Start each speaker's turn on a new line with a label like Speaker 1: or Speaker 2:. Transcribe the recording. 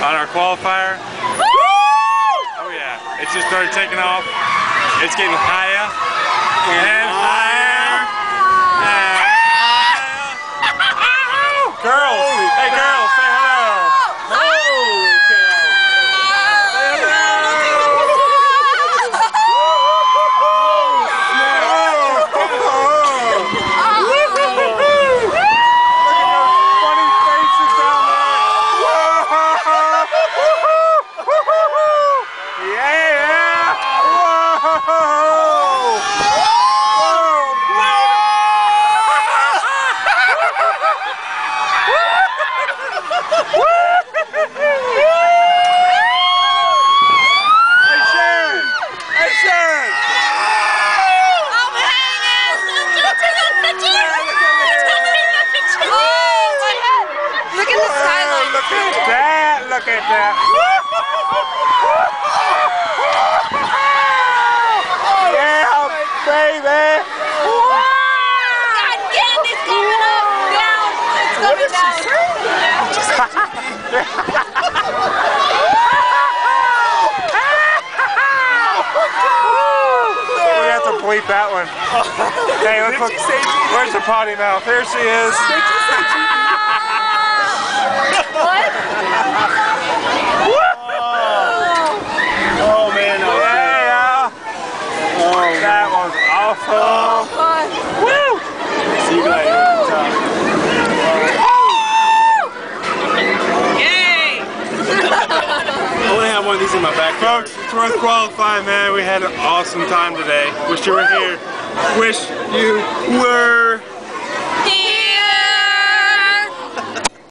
Speaker 1: on our qualifier.
Speaker 2: Woo!
Speaker 1: Oh yeah, it's just started taking off. It's getting higher and higher and higher. Girls, hey girls, say hello.
Speaker 2: Holy cow.
Speaker 1: Look at that. Yeah, baby.
Speaker 2: God damn, it's going up, down. It's coming down.
Speaker 1: We have to bleep that one. Hey, let's look. Where's the potty mouth? There she is.
Speaker 2: What?
Speaker 1: Oh man, yeah. Oh, that was awesome. Woo! See you later.
Speaker 2: Yay!
Speaker 1: I want to have one of these in my back. Folks, it's worth qualifying, man. We had an awesome time today. Wish you were here. Wish you were.